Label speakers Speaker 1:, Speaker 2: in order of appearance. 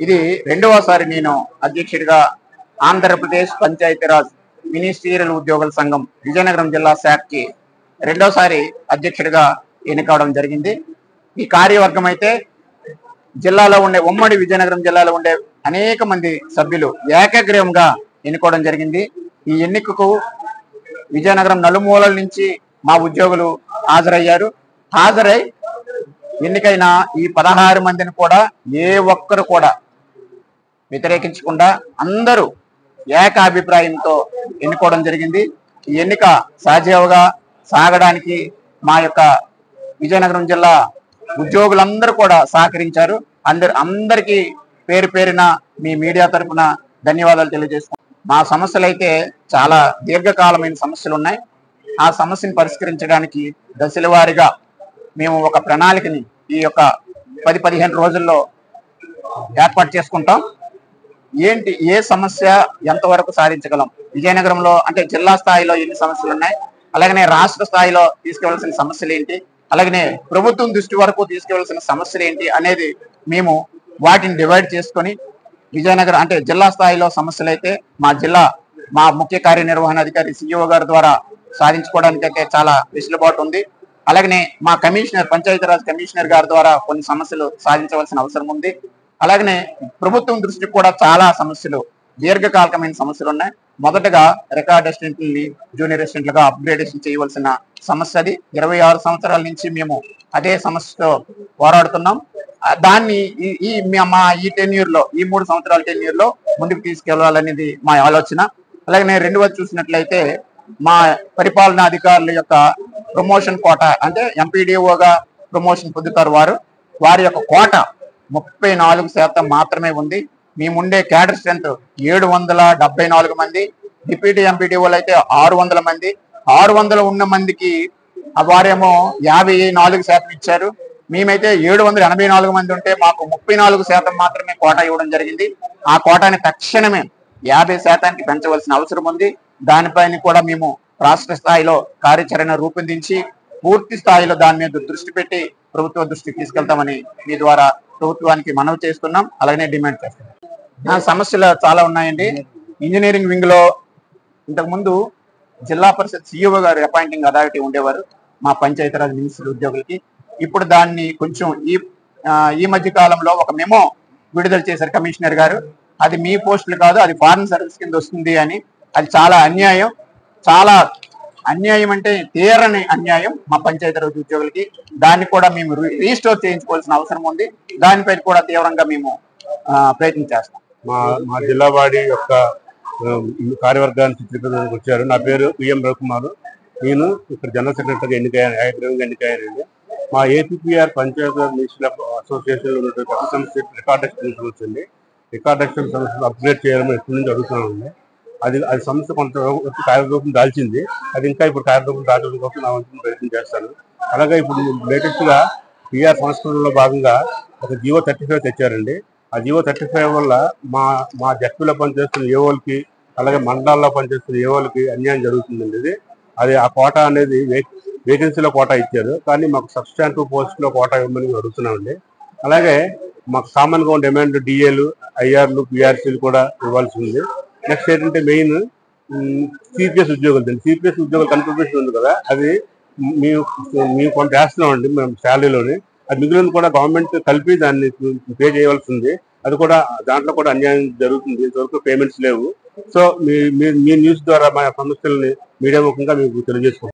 Speaker 1: ఇది రెండవసారి నేను అధ్యక్షుడిగా ఆంధ్రప్రదేశ్ పంచాయతీరాజ్ మినిస్ట్రియల్ ఉద్యోగుల సంఘం విజయనగరం జిల్లా శాఖకి రెండోసారి అధ్యక్షుడిగా ఎన్నికవడం జరిగింది. ఈ కార్యవర్గం అయితే జిల్లాలో ఉండే ఉమ్మడి విజయనగరం జిల్లాలో ఉండే అనేక మంది సభ్యులు ఏకగ్రీవంగా ఎన్నుకోవడం జరిగింది. ఈ ఎన్నికకు విజయనగరం నలుమూలల నుంచి మా ఉద్యోగులు హాజరయ్యారు. హాజరై ఎన్నికైన ఈ 16 మందిని కూడా ఏ ఒక్కరు కూడా వ్యతిరేకించకుండా అందరూ ఏకాభిప్రాయంతో ఎన్నుకోవడం జరిగింది. ఈ ఎన్నిక సజావుగా సాగడానికి మా యొక్క విజయనగరం జిల్లా ఉద్యోగులందరూ కూడా సహకరించారు. అందరికీ పేరు పేరున మీ మీడియా తరఫున ధన్యవాదాలు తెలియజేస్తున్నాం. మా సమస్యలు అయితే చాలా దీర్ఘకాలమైన సమస్యలు ఉన్నాయి. ఆ సమస్యను పరిష్కరించడానికి దశల వారీగా మేము ఒక ప్రణాళికని ఈ యొక్క 10-15 రోజుల్లో ఏర్పాటు చేసుకుంటాం. ఏ సమస్య ఎంతవరకు సాధించగలం, విజయనగరంలో అంటే జిల్లా స్థాయిలో ఎన్ని సమస్యలు ఉన్నాయి, అలాగనే రాష్ట్ర స్థాయిలో తీసుకెళ్లాల్సిన సమస్యలు ఏంటి, అలాగనే ప్రభుత్వం దృష్టి వరకు తీసుకెళ్లాల్సిన సమస్యలు ఏంటి అనేది మేము వాటిని డివైడ్ చేసుకొని విజయనగరం అంటే జిల్లా స్థాయిలో సమస్యలు అయితే మా ముఖ్య కార్యనిర్వహణాధికారి సిఇఓ గారి ద్వారా సాధించుకోవడానికి అయితే చాలా వెసులుబాటు ఉంది. అలాగనే మా కమిషనర్ పంచాయతీరాజ్ కమిషనర్ గారి ద్వారా కొన్ని సమస్యలు సాధించవలసిన అవసరం ఉంది. అలాగనే ప్రభుత్వం దృష్టికి కూడా చాలా సమస్యలు దీర్ఘకాలికమైన సమస్యలు ఉన్నాయి. మొదటగా రికార్డ్ అసిస్టెంట్లని జూనియర్ అసిస్టెంట్లుగా అప్గ్రేడేషన్ చేయవలసిన సమస్య అది. 26 సంవత్సరాల నుంచి మేము అదే సమస్యతో పోరాడుతున్నాం. దాన్ని ఈ టెన్యూర్లో ఈ 3 సంవత్సరాల టెన్యూర్లో ముందుకు తీసుకెళ్లాలనేది మా ఆలోచన. అలాగనే రెండవది చూసినట్లయితే మా పరిపాలనా అధికారుల యొక్క ప్రమోషన్ కోట అంటే ఎంపీడీఓగా ప్రమోషన్ పొందుతారు వారి యొక్క కోట 34% మాత్రమే ఉంది. మేముండే క్యాడర్ స్ట్రెంత్ 774 మంది, డిప్యూటీ ఎంపీడీఓలు అయితే 600 మంది. 600 ఉన్న మందికి వారేమో 54% ఇచ్చారు. మేమైతే 784 మంది ఉంటే మాకు 34% మాత్రమే కోట ఇవ్వడం జరిగింది. ఆ కోటాని తక్షణమే 50%కి పెంచవలసిన అవసరం ఉంది. దానిపైన కూడా మేము రాష్ట్ర స్థాయిలో కార్యాచరణ రూపొందించి పూర్తి స్థాయిలో దాని మీద దృష్టి పెట్టి ప్రభుత్వ దృష్టికి తీసుకెళ్తామని మీ ద్వారా ప్రభుత్వానికి మనవి చేస్తున్నాం, అలాగనే డిమాండ్ చేస్తున్నాం. సమస్యలు చాలా ఉన్నాయండి. ఇంజనీరింగ్ వింగ్ లో ఇంతకుముందు జిల్లా పరిషత్ సిఇఓ గారు అపాయింటింగ్ అథారిటీ ఉండేవారు మా పంచాయతీరాజ్ మినిస్ట్రీ ఉద్యోగులకి. ఇప్పుడు దాన్ని కొంచెం ఈ మధ్య కాలంలో ఒక మెమో విడుదల చేశారు కమిషనర్ గారు. అది మీ పోస్టులు కాదు, అది ఫారెన్ సర్వీస్ కింద వస్తుంది అని. అది చాలా అన్యాయం. చాలా అన్యాయం అంటే తీరని అన్యాయం మా పంచాయతీరాజ్ ఉద్యోగులకి. దాన్ని కూడా మేము రీస్టోర్ చేయించుకోవాల్సిన అవసరం ఉంది. దానిపై కూడా తీవ్రంగా మేము ప్రయత్నం చేస్తాం.
Speaker 2: మా జిల్లా వాడి యొక్క కార్యవర్గాన్ని చిత్రీకరించడానికి వచ్చారు. నా పేరు పిఎం రవికుమార్. నేను ఇక్కడ జనరల్ సెక్రటరీగా ఎన్నికయ్యానండి. మా ఏపీఆర్ పంచాయతీరాజ్ మినిస్ట్రీ అసోసియేషన్ లో ఉన్నటువంటి ప్రతి సమస్య రికార్డ్ ఎక్స్టెన్షన్ సమస్య అండి. రికార్డ్ ఎక్స్టెన్షన్ సమస్యలు అప్గ్రేడ్ చేయాలని ఎప్పటి నుంచి అడుగుతున్నామండి. అది సమస్య కొంత కార్యరూపం దాల్చింది. అది ఇంకా ఇప్పుడు కార్యరూపం దాల్చడం కోసం నా వంతు ప్రయత్నం చేస్తాను. అలాగే ఇప్పుడు లేటెస్ట్ గా పిఆర్ సంస్కరణలో భాగంగా ఒక జియో 35 తెచ్చారండి. ఆ జియో 35 వల్ల మా జట్టులో పనిచేస్తున్న ఏఓలకి అలాగే మండలాల్లో పనిచేస్తున్న ఏఓలకి అన్యాయం జరుగుతుందండి. అది ఆ కోటా అనేది వేకెన్సీలో కోటా ఇచ్చారు, కానీ మాకు సబ్స్టాంటివ్ పోస్ట్ లో కోటా ఇవ్వమని అడుగుతున్నామండి. అలాగే మాకు కామన్ గా డిమాండ్ డిఏలు, ఐఆర్లు, పిఆర్సీలు కూడా ఇవ్వాల్సి ఉంది. నెక్స్ట్ ఏంటంటే మెయిన్ సిపిఎస్ ఉద్యోగులు. సిపిఎస్ ఉద్యోగులు కన్ఫర్మేషన్ ఉంది కదా, అది మేము కొంత వేస్తున్నామండి మేము శాలరీలోని. అది మిగిలిన కూడా గవర్నమెంట్ కలిపి దాన్ని పే చేయవలసి ఉంది. అది కూడా దాంట్లో కూడా అన్యాయం జరుగుతుంది. ఇంతవరకు పేమెంట్స్ లేవు. సో మీ న్యూస్ ద్వారా మా సమస్యల్ని మీడియా ముఖంగా మీకు తెలియజేసుకుంటాం.